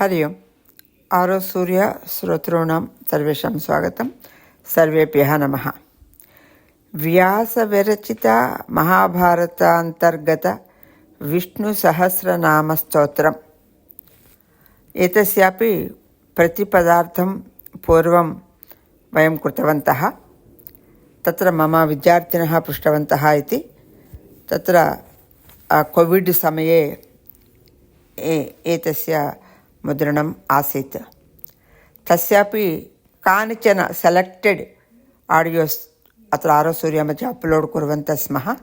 हरि ओम्। आरो सूर्य श्रोतॄणां सर्वेषां स्वागतं। सर्वेभ्यः नमः। व्यासविरचिता महाभारतान्तर्गत विष्णुसहस्रनामस्तोत्रम्। एतस्यापि प्रतिपदार्थं पूर्वं वयं कृतवन्तः। तत्र मम विद्यार्थिनः पृष्टवन्तः इति। तत्र कोविड् समये एतस्य मुद्रणम् आसीत्। तस्यापि कानिचन सेलेक्टेड् आडियोस् अत्र आरोसूर्यमध्ये अप्लोड् कुर्वन्तः स्मः।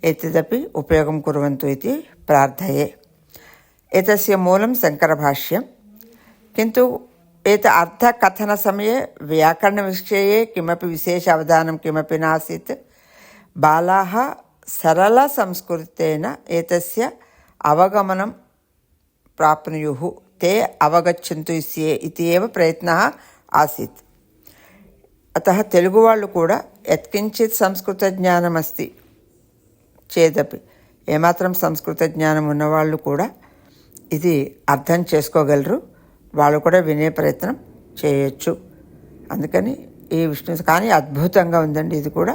एतदपि उपयोगं कुर्वन्तु इति प्रार्थये। एतस्य मूलं शङ्करभाष्यं, किन्तु अर्थकथनसमये व्याकरणविषये किमपि विशेष अवधानं किमपि नासीत्। बालाः सरलसंस्कृतेन एतस्य अवगमनं प्राप्नुयुः, ते अवगच्छन्तु इति एव प्रयत्नः आसीत्। अतः तेलुगु वाळ्ळु कूडा यत्किञ्चित् संस्कृतज्ञानमस्ति चेदपि ఏమాత్రం సంస్కృత జ్ఞానం ఉన్నవాళ్ళు కూడా ఇది అర్థం చేసుకోగలరు, వాళ్ళు కూడా వినే ప్రయత్నం చేయొచ్చు. అందుకని ఈ విష్ణు కానీ అద్భుతంగా ఉందండి ఇది కూడా.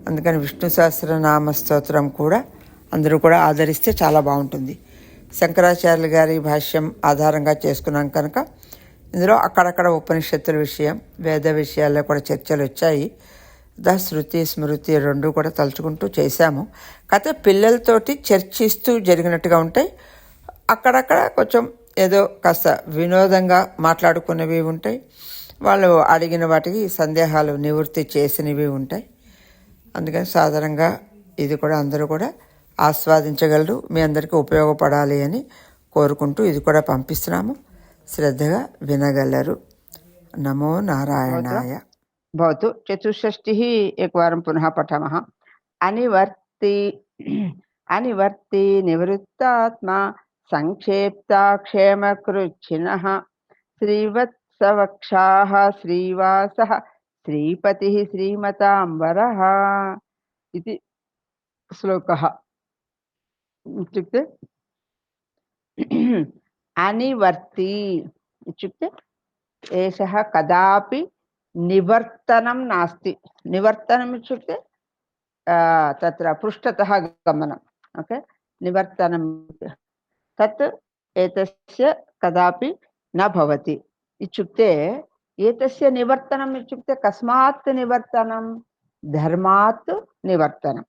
అందుకని విష్ణు సహస్రనామ స్తోత్రం కూడా అందరూ కూడా ఆదరిస్తే చాలా బాగుంటుంది. శంకరాచార్యుల గారి భాష్యం ఆధారంగా చేసుకున్నాం కనుక ఇందులో అక్కడక్కడ ఉపనిషత్తుల విషయం, వేద విషయాల్లో కూడా చర్చలు వచ్చాయి. శృతి స్మృతి రెండు కూడా తలుచుకుంటూ చేశాము. కాకపోతే పిల్లలతోటి చర్చిస్తూ జరిగినట్టుగా ఉంటాయి. అక్కడక్కడ కొంచెం ఏదో కాస్త వినోదంగా మాట్లాడుకున్నవి ఉంటాయి. వాళ్ళు అడిగిన వాటికి సందేహాలు నివృత్తి చేసినవి ఉంటాయి. అందుకని సాధారణంగా ఇది కూడా అందరూ కూడా ఆస్వాదించగలరు, మీ అందరికీ ఉపయోగపడాలి అని కోరుకుంటూ ఇది కూడా పంపిస్తున్నాము. శ్రద్ధగా వినగలరు. నమో నారాయణాయ. భవతు. చతుషష్టిः एकवारं पुनः पठामः. अनिवर्ति निवृत्तात्मा संक्षेप्ता क्षेमकृच्छिनः श्रीवत्सवक्षाः श्रीवासः श्रीपतिः श्रीमतांबरः इति श्लोकः. इत्युक्ते अनिवर्ति इत्युक्ते एषः कदापि निवर्तनं नास्ति. निवर्तनम् इत्युक्ते तत्र पृष्ठतः गमनम्. ओके, निवर्तनं तत् एतस्य कदापि न भवति. इत्युक्ते एतस्य निवर्तनम् इत्युक्ते कस्मात् निवर्तनं? धर्मात् निवर्तनं,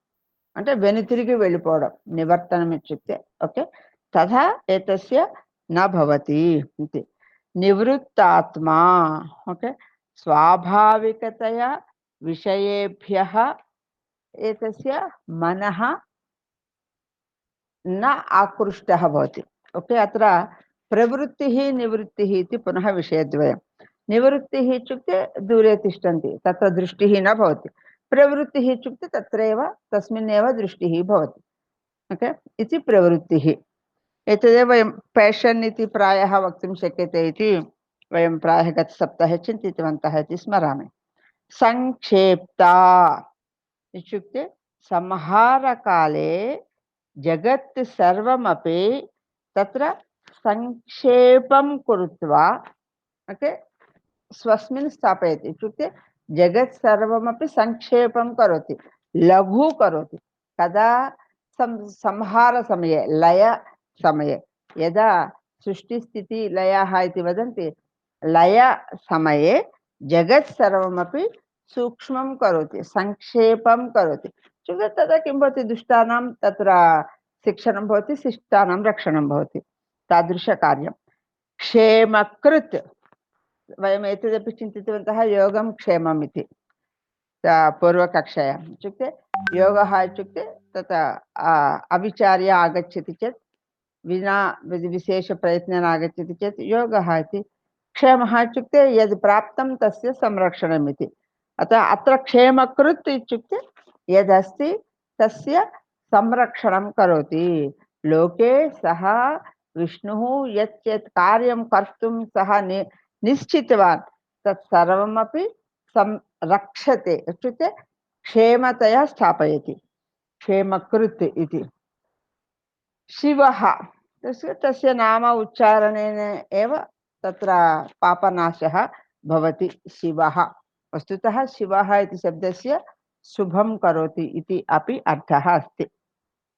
అంటే వెనుతిరిగి వెళ్ళిపోవడం నివర్తనం ఇత్యుక్తే. ఓకే, తథా ఏతస్య న భవతి ఇది. నివృత్తాత్మా, ఓకే, స్వాభావికతయా విషయేభ్యః ఏతస్య మనః న ఆకృష్టः భవతి. ఓకే, అత్ర ప్రవృత్తిः నివృత్తిः इति पुनः विषयद्वयं. निवृत्तिः इत्युक्ते दूरे तिष्ठन्ति, तत्र दृष्टिः न भवति. प्रवृत्तिः इत्युक्ते तत्रैव तस्मिन्नेव दृष्टिः भवति. ओके, इति प्रवृत्तिः. एतदेव वयं पैशन् इति प्रायः वक्तुं शक्यते इति वयं प्रायः गतसप्ताहे चिन्तितवन्तः इति स्मरामि. संक्षेप्ता इत्युक्ते संहारकाले जगत् सर्वमपि तत्र संक्षेपं कृत्वा, ओके, स्वस्मिन् स्थापयति. इत्युक्ते जगत् सर्वमपि संक्षेपं करोति, लघु करोति. कदा? संहारसमये, लयसमये, यदा सृष्टिस्थितिलयः इति वदन्ति, लयसमये जगत् सर्वमपि सूक्ष्मं करोति, संक्षेपं करोति. इत्युक्ते तदा किं भवति? दुष्टानां तत्र शिक्षणं भवति, शिष्टानां रक्षणं भवति. तादृशकार्यं. क्षेमकृत्, वयम् एतदपि चिन्तितवन्तः, योगं क्षेमम् इति पूर्वकक्षायाम्. इत्युक्ते योगः इत्युक्ते तत् अविचार्य आगच्छति चेत्, विना विशेषप्रयत्नेन आगच्छति चेत् योगः इति. क्षेमः इत्युक्ते यद् प्राप्तं तस्य संरक्षणम् इति. अतः अत्र क्षेमकृत् इत्युक्ते यदस्ति तस्य संरक्षणं करोति. लोके सः विष्णुः यत् यत् कार्यं कर्तुं सः निश्चितवान् तत् सर्वमपि संरक्षते. इत्युक्ते क्षेमतया स्थापयति. क्षेमकृत् इति. शिवः तस्य नाम उच्चारणेन एव तत्र पापनाशः भवति। शिवः, वस्तुतः शिवः इति शब्दस्य शुभं करोति इति अपि अर्थः अस्ति।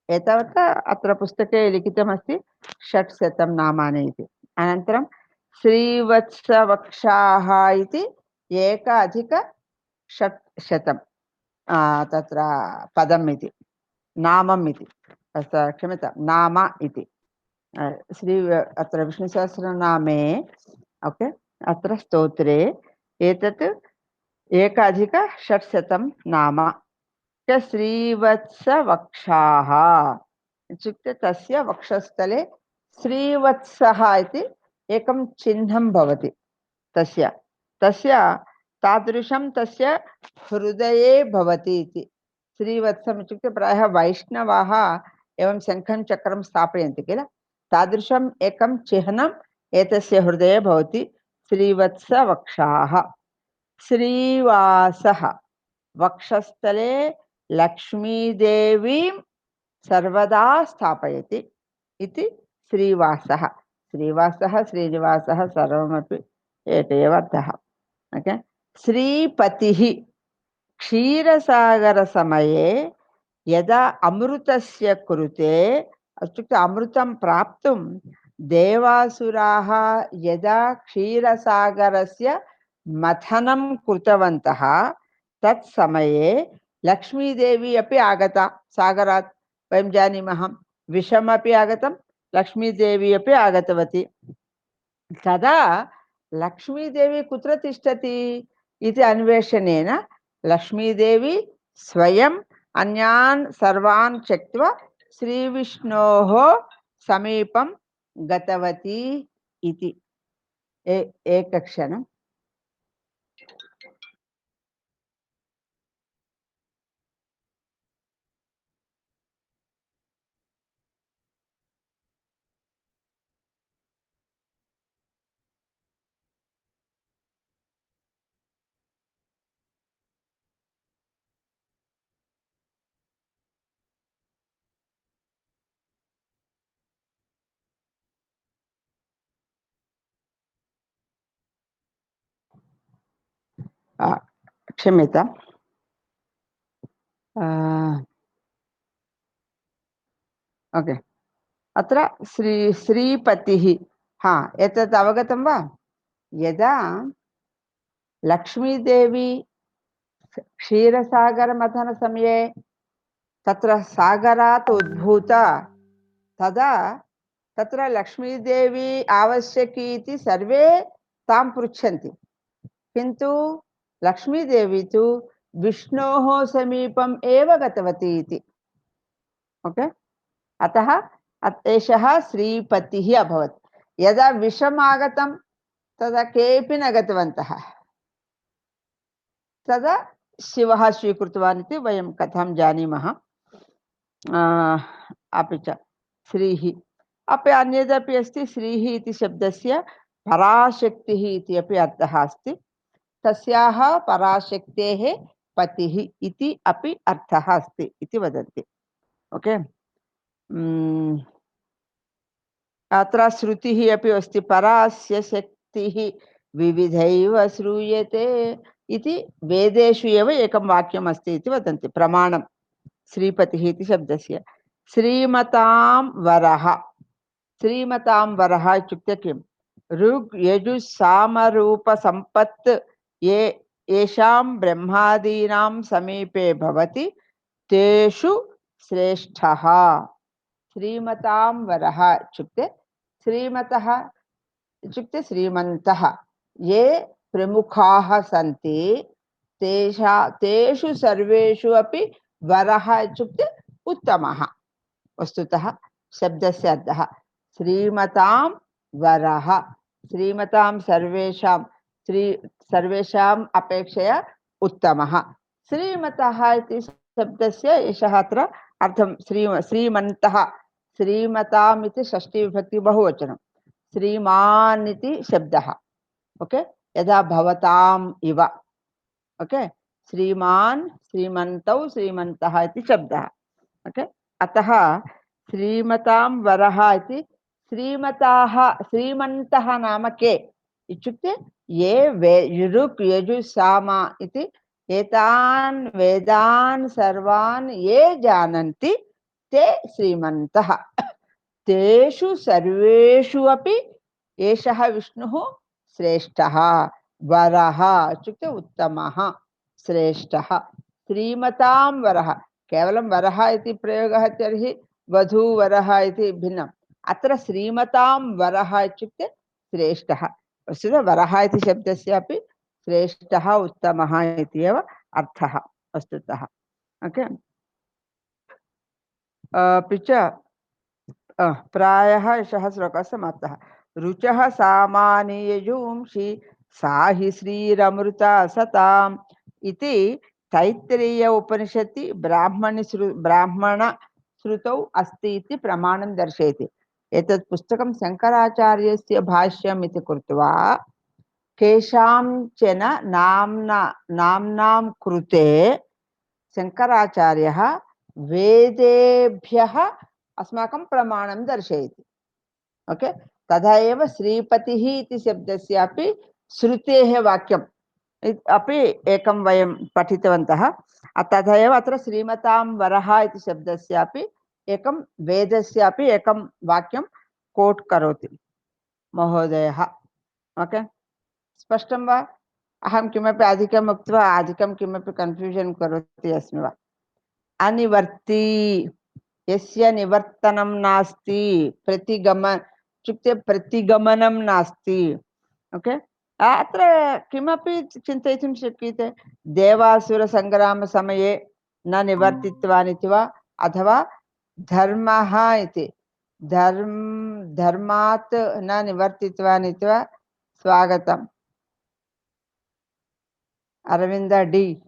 एतावत् अत्र पुस्तके लिखितमस्ति 600 नामानि इति। अनन्तरं श्रीवत्सवक्षाः इति 1+600 तत्र पदम् इति, नामम् इति, क्षम्यतां, नाम इति। श्री अत्र विष्णुसहस्रनामे, ओके, अत्र स्तोत्रे एतत् 1+600 नाम। श्रीवत्सवक्षाः इत्युक्ते तस्य वक्षस्थले श्रीवत्सः इति एकं चिह्नं भवति। तस्य तादृशं तस्य हृदये भवति इति। श्रीवत्सम् इत्युक्ते प्रायः वैष्णवाः एवं शङ्खं चक्रं स्थापयन्ति किल, तादृशम् एकं चिह्नम् एतस्य हृदये भवति। श्रीवत्सवक्षाः। श्रीवासः, वक्षस्थले लक्ष्मीदेवीं सर्वदा स्थापयति इति श्रीवासः। श्रीवासः, श्रीनिवासः सर्वमपि एक एव अर्थः। ओके। श्रीपतिः, क्षीरसागरसमये यदा अमृतस्य कृते, इत्युक्ते अमृतं प्राप्तुं देवासुराः यदा क्षीरसागरस्य मथनं कृतवन्तः तत्समये लक्ष्मीदेवी अपि आगता सागरात्। वयं जानीमः, विषमपि आगतं, लक्ष्मीदेवी अपि आगतवती। तदा लक्ष्मीदेवी कुत्र तिष्ठति इति अन्वेषणेन लक्ष्मीदेवी स्वयम् अन्यान् सर्वान् त्यक्त्वा श्रीविष्णोः समीपं गतवती इति। एकक्षणम्। क्षम्यताम्। ओके, अत्र श्रीपतिः, हा, एतत् अवगतं वा? यदा लक्ष्मीदेवी क्षीरसागरमथनसमये तत्र सागरात् उद्भूता, तदा तत्र लक्ष्मीदेवी आवश्यकी इति सर्वे तां पृच्छन्ति, किन्तु लक्ष्मीदेवी तु विष्णोः समीपम् एव गतवती इति। ओके, अतः एषः श्रीपतिः अभवत्। यदा विषम् आगतं तदा केऽपि न गतवन्तः, तदा शिवः स्वीकृतवान् इति वयं कथां जानीमः। अपि च श्रीः अपि अन्यदपि अस्ति। श्रीः इति शब्दस्य पराशक्तिः इति अपि अर्थः अस्ति। तस्याः पराशक्तेः पतिः इति अपि अर्थः अस्ति इति वदन्ति। ओके। अत्र श्रुतिः अपि अस्ति, परास्य शक्तिः विविधैव श्रूयते इति वेदेषु एव एकं वाक्यम् अस्ति इति वदन्ति, प्रमाणं श्रीपतिः इति शब्दस्य। श्रीमतां वरः, श्रीमतां वरः इत्युक्ते किं? ऋग् यजुः सामरूपसम्पत् येषां ब्रह्मादीनां समीपे भवति तेषु श्रेष्ठः। श्रीमतां वरः इत्युक्ते श्रीमतः इत्युक्ते श्रीमन्तः ये प्रमुखाः सन्ति तेषु सर्वेषु अपि वरः इत्युक्ते उत्तमः। वस्तुतः शब्दस्य अर्थः श्रीमतां वरः, श्रीमतां सर्वेषाम् अपेक्षया उत्तमः। श्रीमतः इति शब्दस्य एषः अत्र अर्थं श्रीमन्तः, श्रीमताम् इति षष्ठी बहुवचनं, श्रीमान् इति शब्दः। ओके, यदा भवताम् इव। ओके, श्रीमान्, श्रीमन्तौ, श्रीमन्तः इति शब्दः। ओके, अतः श्रीमतां वरः इति श्रीमताः श्रीमन्तः नाम के इत्युक्ते ये युरुक् यजु साम इति एतान् वेदान् सर्वान् ये जानन्ति ते श्रीमन्तः। तेषु सर्वेषु अपि एषः विष्णुः श्रेष्ठः वरः इत्युक्ते उत्तमः श्रेष्ठः। श्रीमतां वरः केवलं वरः इति प्रयोगः तर्हि वधूवरः इति भिन्नम्। अत्र श्रीमतां वरः इत्युक्ते श्रेष्ठः। वस्तुतः वरः इति शब्दस्यापि श्रेष्ठः उत्तमः इति एव अर्थः वस्तुतः। ओके, अपि च प्रायः एषः श्लोकः समाप्तः। रुचः सामानि यजूंषि सा हि श्रीरमृता सताम् इति तैत्तिरीय उपनिषदि ब्राह्मणश्रुतौ अस्ति इति प्रमाणं दर्शयति। एतत् पुस्तकं शङ्कराचार्यस्य भाष्यम् इति कृत्वा केषाञ्चन नाम्नां कृते शङ्कराचार्यः वेदेभ्यः अस्माकं प्रमाणं दर्शयति। ओके, तथा एव श्रीपतिः इति शब्दस्यापि श्रुतेः वाक्यम् अपि एकं वयं पठितवन्तः। तथा एव अत्र श्रीमतां वरः इति शब्दस्यापि एकं वेदस्यापि एकं वाक्यं कोट् करोति महोदयः। ओके, स्पष्टं वा? अहं किमपि अधिकम् उक्त्वा अधिकं किमपि कन्फ्यूजन् करोति अस्मि वा? अनिवर्ती यस्य निवर्तनं नास्ति इत्युक्ते प्रतिगमनं नास्ति। ओके, अत्र किमपि चिन्तयितुं शक्यते। देवासुरसङ्ग्रामसमये न निवर्तितवान् इति वा, अथवा धर्मः इति धर्मात् न निवर्तितवान् इति वा। स्वागतम् अरविन्द डी।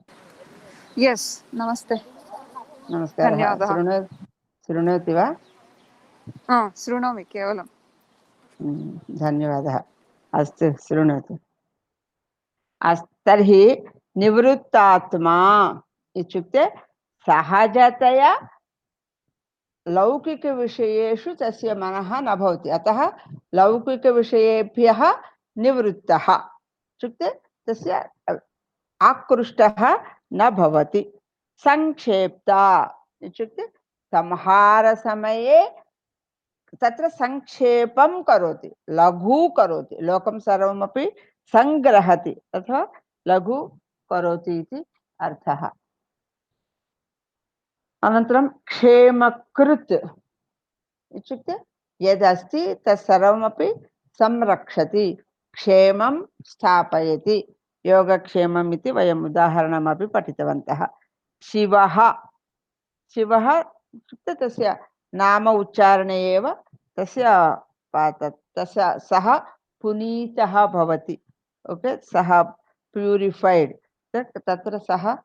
यस्, नमस्ते। नमस्कारः। धन्यवादः। शृणोति वा? शृणोमि केवलं। धन्यवादः। अस्तु, शृणोतु। तर्हि निवृत्तात्मा इत्युक्ते सहजतया लौकिकविषयेषु तस्य मनः न भवति, अतः लौकिकविषयेभ्यः निवृत्तः इत्युक्ते तस्य आकृष्टः न भवति। संक्षेप्ता इत्युक्ते संहारसमये तत्र संक्षेपं करोति, लघु करोति, लोकं सर्वमपि संग्रहति अथवा लघु करोति इति अर्थः। अनन्तरं क्षेमकृत् इत्युक्ते यदस्ति तत्सर्वमपि संरक्षति, क्षेमं स्थापयति। योगक्षेमम् इति वयम् उदाहरणमपि पठितवन्तः। शिवः इत्युक्ते तस्य नाम उच्चारणे एव तस्य सः पुनीतः भवति। ओके, सः प्यूरिफैड्, तत्र सः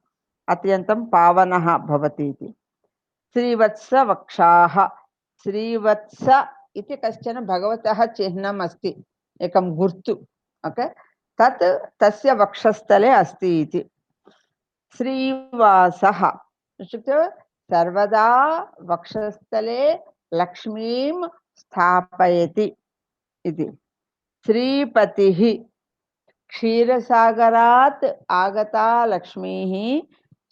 अत्यन्तं पावनः भवति इति। श्रीवत्सवक्षाः, श्रीवत्स इति कश्चन भगवतः चिह्नम् अस्ति, एकं गुर्तु। ओके, तत् तस्य वक्षस्थले अस्ति इति। श्रीवासः इत्युक्ते सर्वदा वक्षस्थले लक्ष्मीं स्थापयति इति। श्रीपतिः, क्षीरसागरात् आगता लक्ष्मीः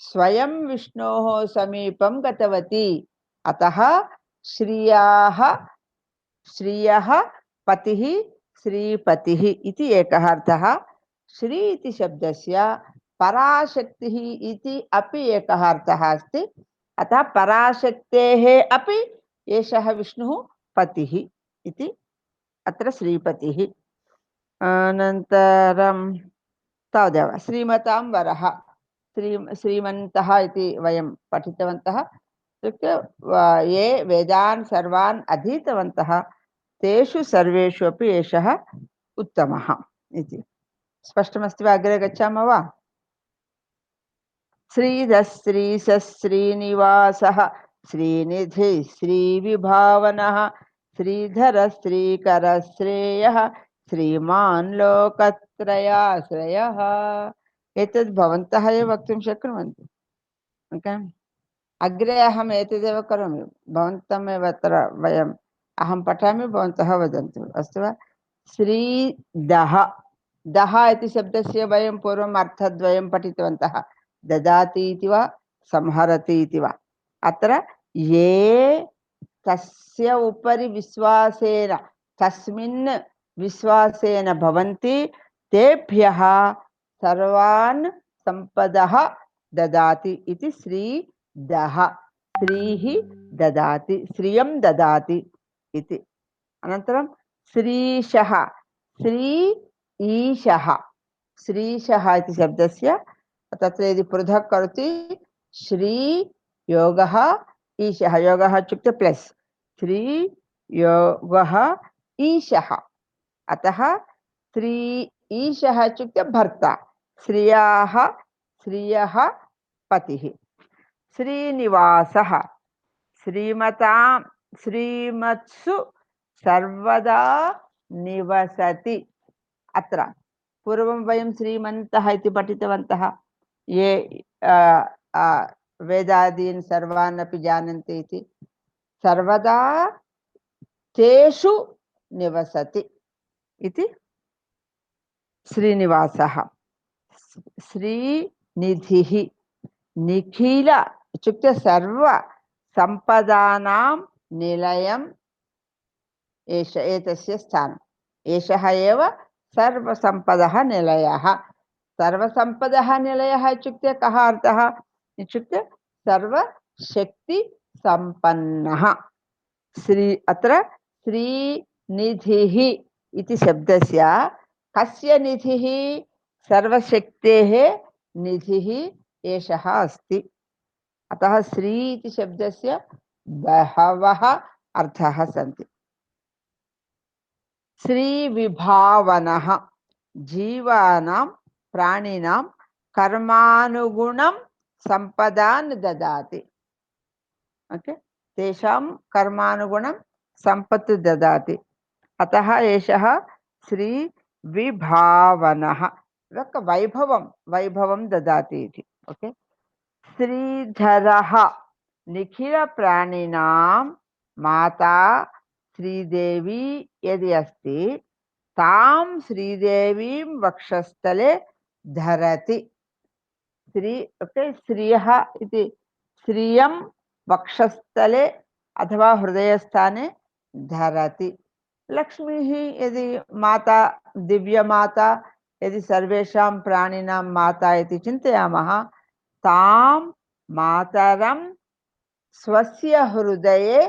स्वयं विष्णोः समीपं गतवती, अतः श्रियः पतिः श्रीपतिः इति एकः अर्थः। श्री इति शब्दस्य पराशक्तिः इति अपि एकः अर्थः अस्ति, अतः पराशक्तेः अपि एषः विष्णुः पतिः इति अत्र श्रीपतिः। अनन्तरं तावदेव श्रीमतां वरः, श्रीमन्तः इति वयं पठितवन्तः। इत्युक्ते ये वेदान् सर्वान् अधीतवन्तः तेषु सर्वेषु अपि एषः उत्तमः इति। स्पष्टमस्ति वा? अग्रे गच्छामः वा? श्रीधश्रीश्रीनिवासः श्रीनिधि श्रीविभावनः श्रीधर श्रीकरश्रेयः श्रीमान् लोकत्रयाश्रयः। एतद् भवन्तः एव वक्तुं शक्नुवन्ति। ओके, अग्रे अहम् एतदेव करोमि, भवन्तमेव अत्र वयं अहं पठामि, भवन्तः वदन्तु, अस्तु वा? श्रीदः, दः इति शब्दस्य वयं पूर्वम् अर्थद्वयं पठितवन्तः, ददाति इति वा संहरति इति वा। अत्र ये तस्य उपरि विश्वासेन, तस्मिन् विश्वासेन भवन्ति तेभ्यः सर्वान् सम्पदः ददाति इति श्रीदः, श्रीः ददाति, श्रियं ददाति इति। अनन्तरं श्रीशः, श्री ईशः, श्रीशः इति शब्दस्य तत्र यदि पृथक् करोति श्री योगः ईशः, योगः इत्युक्ते प्लस्, श्री योगः ईशः, अतः श्री ईशः इत्युक्ते भर्ता, श्रियाः श्रियः पतिः। श्रीनिवासः, श्रीमतां श्रीमत्सु सर्वदा निवसति। अत्र पूर्वं वयं श्रीमन्तः इति पठितवन्तः, ये वेदादीन् सर्वान् अपि जानन्ति इति। सर्वदा तेषु निवसति इति श्रीनिवासः। श्रीनिधिः, निखिल इत्युक्ते सर्व सम्पदानां निलयम् एतस्य स्थानम्, एषः एव सर्वसम्पदः निलयः। सर्वसम्पदः निलयः इत्युक्ते कः अर्थः इत्युक्ते सर्वशक्तिसम्पन्नः। अत्र श्रीनिधिः इति शब्दस्य कस्य निधिः? सर्वशक्तेः निधिः एषः अस्ति। अतः श्री इति शब्दस्य बहवः अर्थाः सन्ति। श्रीविभावनः, जीवानां प्राणिनां कर्मानुगुणं सम्पदान् ददाति। ओके, तेषां कर्मानुगुणं सम्पत् ददाति, अतः एषः श्रीविभावनः, वैभवं वैभवं ददाति इति। ओके, श्रीधरः, निखिलप्राणिनां माता श्रीदेवी यदि अस्ति तां श्रीदेवीं वक्षस्थले धरति। श्रियः इति श्रियं वक्षस्थले अथवा हृदयस्थाने धरति। लक्ष्मीः यदि माता, दिव्यमाता यदि सर्वेषां प्राणिनां माता इति चिन्तयामः, तां मातरं स्वस्य हृदये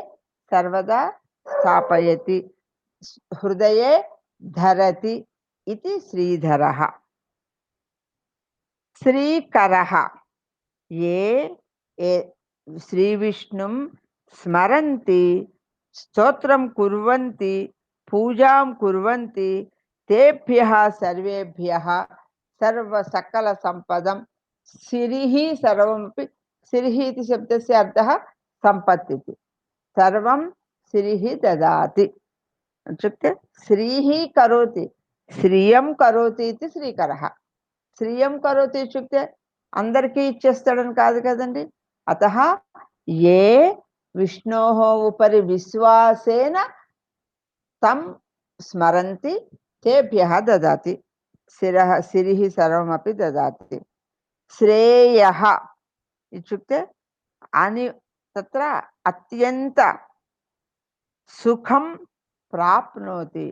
सर्वदा स्थापयति, हृदये धरति इति श्रीधरः। श्रीकरः, ये श्रीविष्णुं स्मरन्ति, स्तोत्रं कुर्वन्ति, पूजां कुर्वन्ति तेभ्यः सर्वेभ्यः सर्वसकलसम्पदं, सिरिः सर्वमपि, सिरिः इति शब्दस्य अर्थः सम्पत् इति, सर्वं सिरिः ददाति इत्युक्ते श्रीः करोति, श्रियं करोति इति श्रीकरः। श्रियं करोति इत्युक्ते అందరికీ ఇచ్చేస్తాడని కాదు కదండి. అతః ఏ విష్ణోః ఉపరి విశ్వాసేన తం స్మరంతి తేభ్యः దదాతి, సిరిः सर्वमपि ददाति। శ్రేయः ఇత్యుక్తే తత్ర అత్యంత సుఖం ప్రాప్నోతి,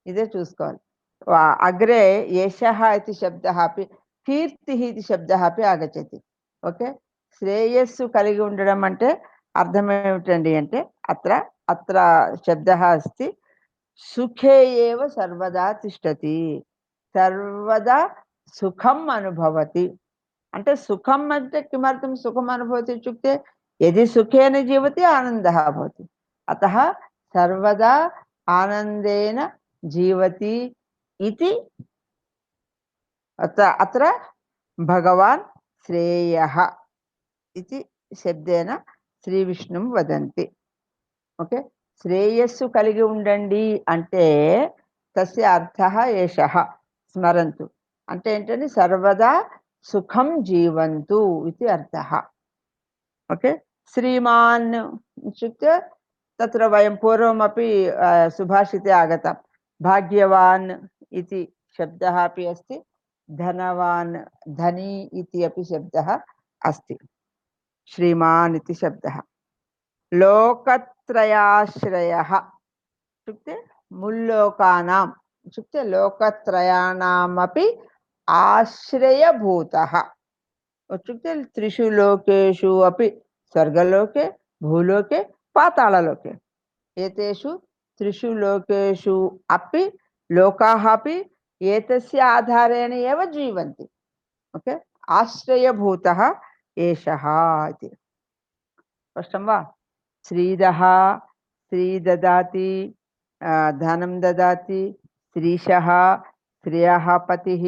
ఇదే చూసుకోవాలి. అగ్రే యశः ఇతి శబ్దः अपि, కీర్తిः इति शब्दः अपि आगच्छति. ఓకే, శ్రేయస్సు కలిగి ఉండడం అంటే అర్థం ఏమిటండి అంటే అత్ర శబ్దः अस्ति సుఖే ఏవ సర్వదా తిష్టతి, సర్వదా సుఖం అనుభవతి. అంటే సుఖం అంటే కిమర్థం సుఖం అనుభవతి ఇత్యుక్తే యది సుఖేన జీవతి ఆనందः భవతి, అతः సర్వదా ఆనందేన జీవతి इति अत्र भगवान् श्रेयः इति शब्देन श्रीविष्णुं वदन्ति. ओके, श्रेयस्सु కలిగి ఉండండి అంటే తస్య అర్థः ఏషः, స్మరంతు అంటే ఏంటంటే సర్వదా సుఖం జీవంతు ఇది అర్థः. ఓకే, శ్రీమాన్ ఇత్యుక్తే तत्र वयं पूर्वमपि सुभाषिते आगतं भाग्यवान् इति शब्दः अपि अस्ति, धनवान् धनी इति अपि शब्दः अस्ति, श्रीमान् इति शब्दः। लोकत्रयाश्रयः इत्युक्ते मुल्लोकानाम् इत्युक्ते लोकत्रयाणामपि आश्रयभूतः इत्युक्ते त्रिषु लोकेषु अपि स्वर्गलोके, भूलोके, पाताललोके, एतेषु त्रिषु लोकेषु अपि लोकाः अपि एतस्य आधारेण एव जीवन्ति। ओके, आश्रयभूतः एषः इति स्पष्टं वा? श्रीदः श्री ददाति, धनं ददाति, श्रीशः श्रियः पतिः,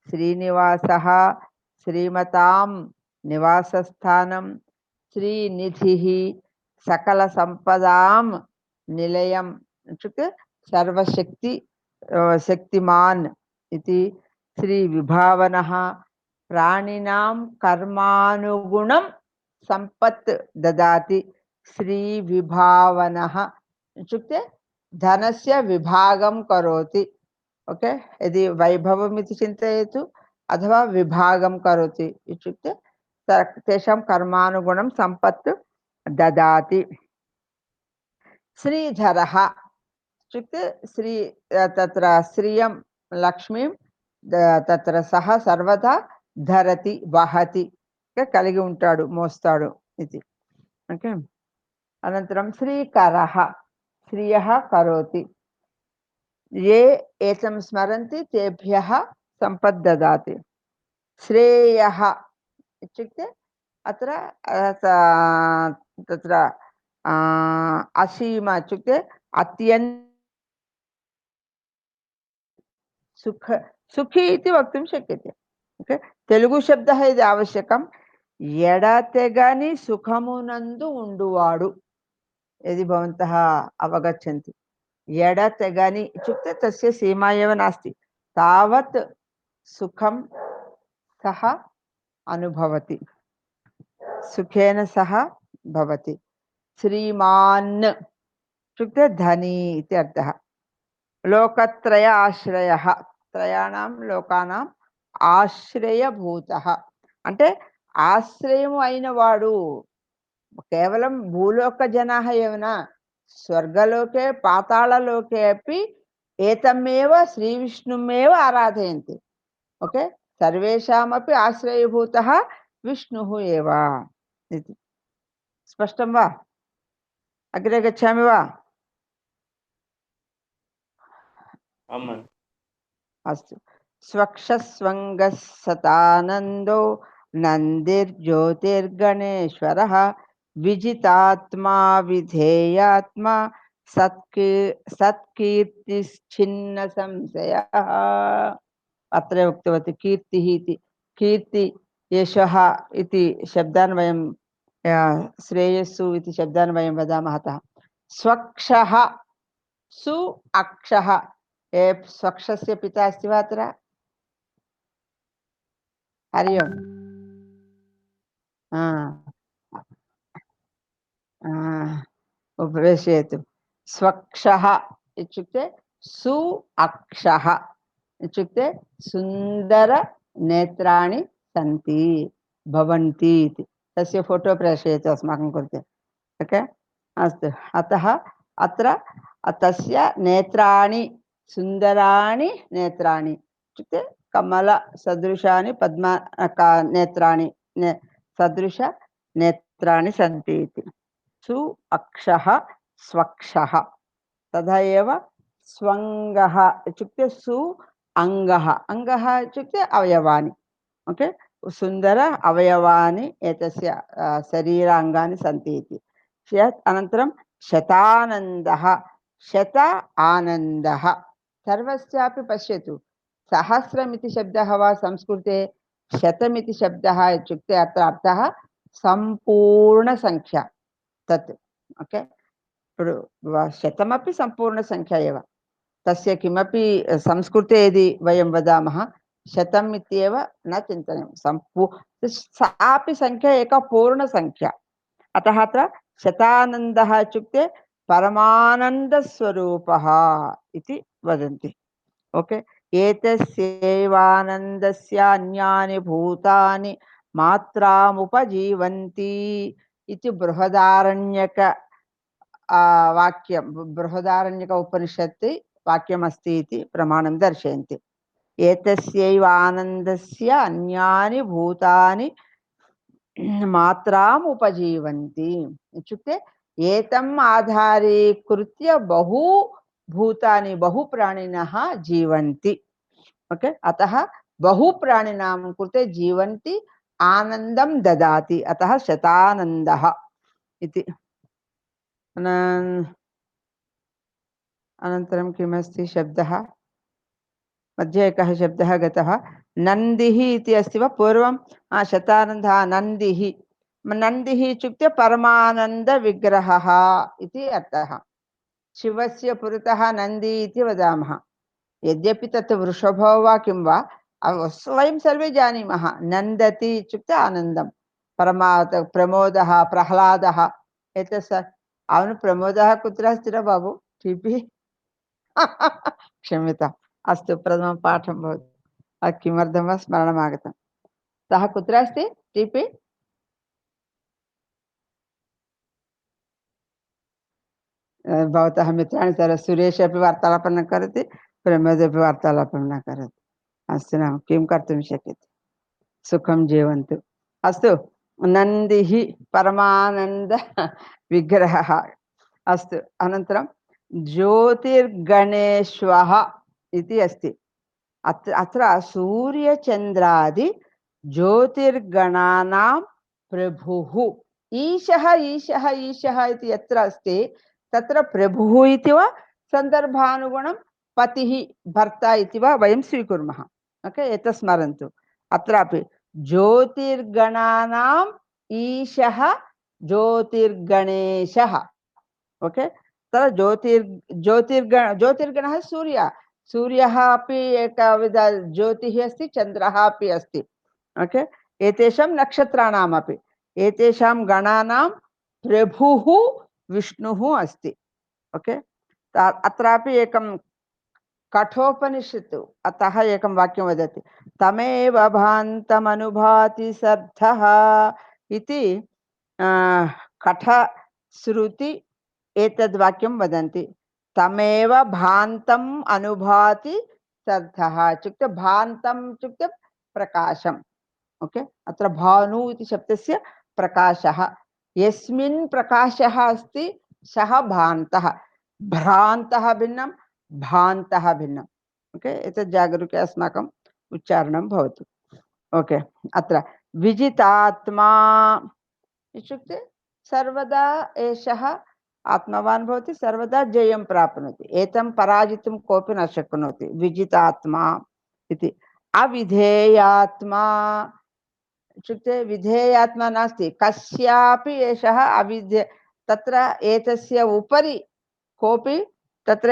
श्रीनिवासः श्रीमतां निवासस्थानं, श्रीनिधिः सकलसम्पदां निलयम् इत्युक्ते सर्वशक्ति शक्तिमान् इति, श्रीविभावनः प्राणिनां कर्मानुगुणं संपत् ददाति, श्रीविभावनः इत्युक्ते धनस्य विभागं करोति। ओके, यदि वैभवम् इति चिन्तयतु अथवा विभागं करोति इत्युक्ते तेषां कर्मानुगुणं सम्पत् ददाति। श्रीधरः इत्युक्ते श्री तत्र श्रियं लक्ष्मीं तत्र सः सर्वदा धरति वहति, కలిగి ఉంటాడు, మోస్తాడు ఇది. ఓకే, అనంతరం శ్రీకరः శ్రియः కరోతి, ये एतं स्मरन्ति तेभ्यः सम्पत् ददाति। श्रेयः इत्युक्ते अत्र तत्र असीम इत्युक्ते सुखी इति वक्तुं शक्यते। ओके, तेलुगु शब्दः इति आवश्यकं, ఎడతెగని సుఖమునందు ఉండువాడు, यदि भवन्तः अवगच्छन्ति। ఎడతెగని इत्युक्ते तस्य सीमा एव नास्ति, तावत् सुखं सः अनुभवति, सुखेन सह भवति। श्रीमान् इत्युक्ते धनी इति अर्थः। लोकत्रय आश्रयः त्रयाणां लोकानाम् ఆశ్రయభూతః అంటే ఆశ్రయము అయిన వాడు. కేవలం భూలోక జనాः एव न, स्वर्गलोके पाताललोके अपि एतमेव श्रीविष्णुमेव आराधयन्ति। ओके, सर्वेषामपि आश्रयभूतः विष्णुः एव इति स्पष्टं वा? अग्रे गच्छामि वा? अस्तु। स्वक्षस्वङ्गः सतानन्दो नन्दिर्ज्योतिर्गणेश्वरः विजितात्मा विधेयात्मा सत्कीर्तिश्छिन्न संशयः। अत्र उक्तवती कीर्तिः इति, कीर्ति यशः इति शब्दान् वयं श्रेयस्सु इति शब्दान् वयं वदामः। अतः स्वक्षः सु अक्षः, स्वक्षस्य पिता अस्ति वा अत्र? हरि ओम्। उपवेशयतु। स्वक्षः इत्युक्ते सु अक्षः इत्युक्ते सुन्दरनेत्राणि सन्ति भवन्ति इति। तस्य फोटो प्रेषयतु अस्माकं कृते। ओके, अस्तु। अतः अत्र तस्य नेत्राणि सुन्दराणि नेत्राणि इत्युक्ते कमलसदृशानि पद्म नेत्राणि सदृश नेत्राणि सन्ति इति। सु अक्षः स्वक्षः। तथा एव स्वङ्गः इत्युक्ते सु अङ्गः, अङ्गः इत्युक्ते अवयवानि। ओके, सुन्दर अवयवानि एतस्य शरीराङ्गानि सन्ति इति। अनन्तरं शतानन्दः, शत आनन्दः। सर्वस्यापि पश्यतु, सहस्रमिति शब्दः वा संस्कृते, शतमिति शब्दः इत्युक्ते अत्र अर्थः सम्पूर्णसङ्ख्या तत्। ओके, शतमपि सम्पूर्णसङ्ख्या एव, तस्य किमपि संस्कृते यदि वयं वदामः शतम् इत्येव न चिन्तनीयं, सापि सङ्ख्या एका पूर्णसङ्ख्या। अतः अत्र शतानन्दः इत्युक्ते परमानन्दस्वरूपः इति वदन्ति। ओके, एतस्यैवानन्दस्य अन्यानि भूतानि मात्रामुपजीवन्ति इति बृहदारण्यक वाक्यं, बृहदारण्यक उपनिषत् वाक्यमस्ति इति प्रमाणं दर्शयन्ति। एतस्यैव आनन्दस्य अन्यानि भूतानि मात्राम् उपजीवन्ति इत्युक्ते एतम् आधारीकृत्य बहु भूतानि, बहु प्राणिनः जीवन्ति। ओके, अतः बहु प्राणिनां कृते जीवन्ति, आनन्दं ददाति, अतः शतानन्दः इति। अनन्तरं किमस्ति शब्दः, मध्ये एकः शब्दः गतः, नन्दिः इति अस्ति वा पूर्वं? शतानन्दः नन्दिः। नन्दिः इत्युक्ते परमानन्दविग्रहः इति अर्थः। शिवस्य पुरतः नन्दी इति वदामः, यद्यपि तत् वृषभो वा किं वा, वयं सर्वे जानीमः नन्दति इत्युक्ते आनन्दं, प्रमोदः, प्रह्लादः, एतत् अवनु प्रमोदः कुत्र अस्ति रा बाबु? टीपी क्षम्यताम्, अस्तु प्रथमं पाठं भवति, किमर्थं वा स्मरणम् आगतं। सः कुत्र अस्ति टीपी? भवतः मित्राणि सर्वे, सुरेश अपि वार्तालापं न करोति, प्रमोद अपि वार्तालापं न करोति। अस्तु, न किं कर्तुं शक्यते, सुखं जीवन्तु। अस्तु, नन्दिः परमानन्द विग्रहः। अस्तु, अनन्तरं ज्योतिर्गणेश्वः इति अस्ति। अत्र सूर्यचन्द्रादि ज्योतिर्गणानां प्रभुः ईशः। ईशः ईशः इति यत्र अस्ति तत्र प्रभुः इति वा सन्दर्भानुगुणं पतिः भर्ता इति वा वयं स्वीकुर्मः। ओके, एतत् स्मरन्तु। अत्रापि ज्योतिर्गणानाम् ईशः ज्योतिर्गणेशः। ओके, तत्र ज्योतिर्गणः सूर्यः। सूर्यः अपि एकविध ज्योतिः अस्ति, चन्द्रः अपि अस्ति। ओके, एतेषां नक्षत्राणामपि एतेषां गणानां प्रभुः विष्णुः अस्ति। ओके, अत्रापि एकं कठोपनिषत्, अतः एकं वाक्यं वदति, तमेव भान्तमनुभाति सर्धः इति कठश्रुति एतद् वाक्यं वदन्ति। तमेव भान्तम् अनुभाति सर्धः इत्युक्ते भान्तम् इत्युक्ते प्रकाशम्। ओके, अत्र भानु इति शब्दस्य प्रकाशः, यस्मिन् प्रकाशः अस्ति सः भान्तः। भ्रान्तः भिन्नं, भान्तः भिन्नम्। ओके, एतत् जागरूकतया अस्माकम् उच्चारणं भवतु। ओके, अत्र विजितात्मा इत्युक्ते सर्वदा एषः आत्मवान् भवति, सर्वदा जयं प्राप्नोति, एतं पराजितुं कोऽपि न शक्नोति, विजितात्मा इति। अविधेयात्मा इत्युक्ते विधेयात्मा नास्ति, कस्यापि एषः तत्र एतस्य उपरि कोऽपि तत्र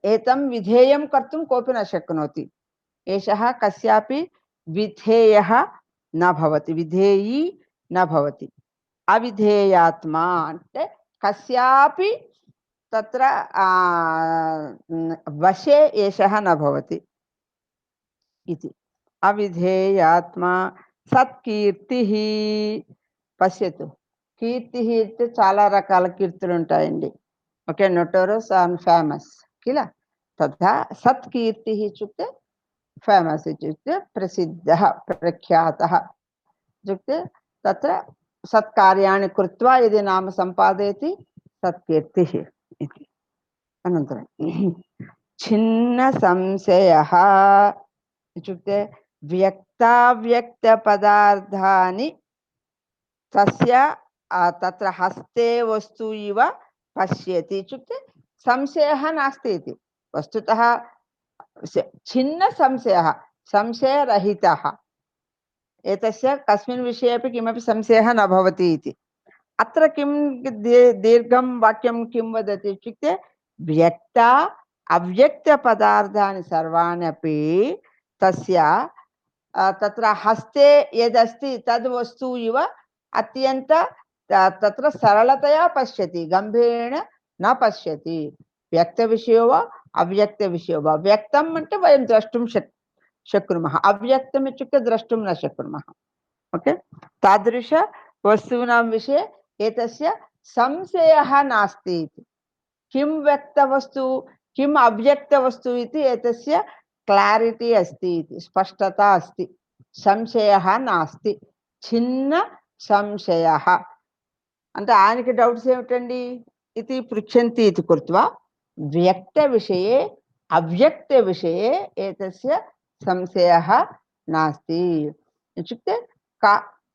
एतं विधेयं कर्तुं कोऽपि न शक्नोति। एषः कस्यापि विधेयः न भवति, विधेयी न भवति। अविधेयात्मा అంటే कस्यापि तत्र वशे एषः न भवति इति। अविधेयात्मा సత్కీర్తిః। పశ్యతు, కీర్తిः అంటే చాలా రకాల కీర్తులు ఉంటాయండి. ఓకే, నోటోరస్ అండ్ ఫేమస్ కిల తథా సత్కీర్తిः ఇత్యుక్తే ఫేమస్ इत्युक्ते प्रसिद्धः प्रख्यातः इत्युक्ते तत्र सत्कार्याणि कृत्वा यदि नाम सम्पादयति सत्कीर्तिः इति। अनन्तरं छिन्नसंशयः इत्युक्ते व्यक्ताव्यक्तपदार्थानि तस्य तत्र हस्ते वस्तु इव पश्यति इत्युक्ते संशयः नास्ति इति। वस्तुतः छिन्नसंशयः, संशयरहितः, एतस्य कस्मिन् विषये अपि किमपि संशयः न भवति इति। अत्र किं दीर्घं वाक्यं किं वदति इत्युक्ते व्यक्ता अव्यक्तपदार्थानि सर्वाणि अपि तस्य तत्र हस्ते यदस्ति तद् वस्तु इव अत्यन्त तत्र सरलतया पश्यति, गम्भीरेण न पश्यति व्यक्तविषयो वा अव्यक्तविषयो वा व्यक्तम् అంటే वयं द्रष्टुं शक्नुमः अव्यक्तम् इत्युक्ते द्रष्टुं न शक्नुमः ओके तादृश वस्तूनां विषये एतस्य संशयः नास्ति इति किं व्यक्तवस्तु किम् अव्यक्तवस्तु इति एतस्य क्लारिटी अस्ति इति स्पष्टता अस्ति संशयः नास्ति చిన్న సంశయः అంటే ఆయనకి డౌట్స్ ఏమిటండి ఇది పృచ్చంతి ఇది కృత్వా వ్యక్త విషయే అవ్యక్త విషయే ఏతస్య సంశయः నాస్తి ఇత్యుక్తే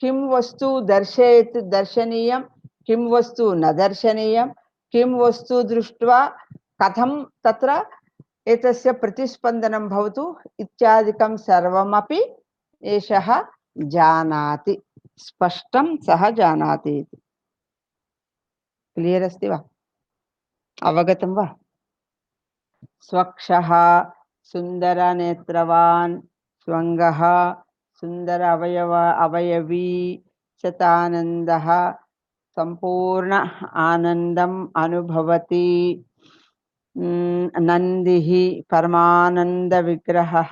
किं वस्तु दर्शयेत् दर्शनीयं किं वस्तु न दर्शनीयं किं वस्तु दृष्ट्वा कथं तत्र एतस्य प्रतिस्पन्दनं भवतु इत्यादिकं सर्वमपि एषः जानाति स्पष्टं सः जानाति क्लियर् अस्ति वा अवगतं वा स्वक्षः सुन्दरनेत्रवान् स्वङ्गः सुन्दर अवयवी शतानन्दः संपूर्ण आनन्दम् अनुभवति नन्दिः परमानन्दविग्रहः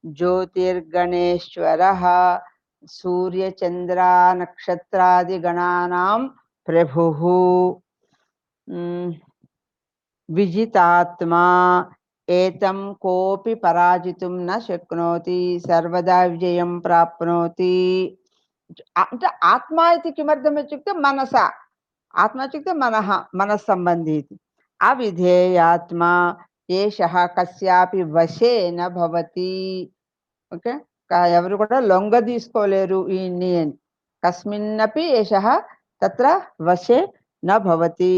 ज्योतिर्गणेश्वरः सूर्यचन्द्रानक्षत्रादिगणानां प्रभुः विजितात्मा एतं कोऽपि पराजितुं न शक्नोति सर्वदा विजयं प्राप्नोति అంటే ఆత్మ ఇది కిమర్థం ఇత్యుక్తే మనస ఆత్మ ఇత్యుక్తే మనః మనస్సంబంధి ఇది అవిధేయాత్మా ఏషః కస్యాపి వశే న భవతి ఓకే ఎవరు కూడా లొంగ తీసుకోలేరు ఈ అని కస్మిన్నపి ఏషః తత్ర వశే న భవతి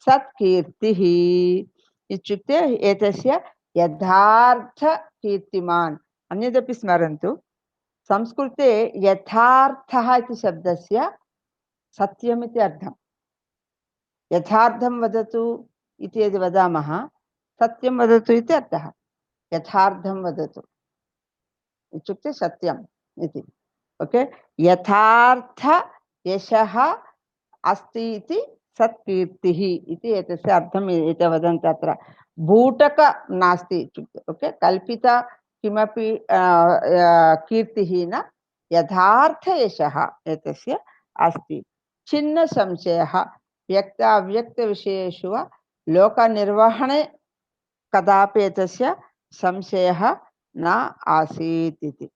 సత్కీర్తిః ఇత్యుక్తే ఏతస్య యథార్థ కీర్తిమాన్ అన్యదపి స్మరంతు संस्कृते यथार्थः इति शब्दस्य सत्यमिति अर्थं यथार्थं वदतु इति यदि वदामः सत्यं वदतु इति अर्थः यथार्थं वदतु इत्युक्ते सत्यम् इति ओके यथार्थ यशः अस्ति इति सत्कीर्तिः इति एतस्य अर्थम् एते वदन्ति अत्र बूटक नास्ति इत्युक्ते ओके कल्पित किमपि कीर्तिः न यथार्थ यशः एतस्य अस्ति छिन्न संशयः व्यक्त अव्यक्त विषयेषु वा लोकनिर्वहणे कदापि एतस्य संशयः न आसीत् इति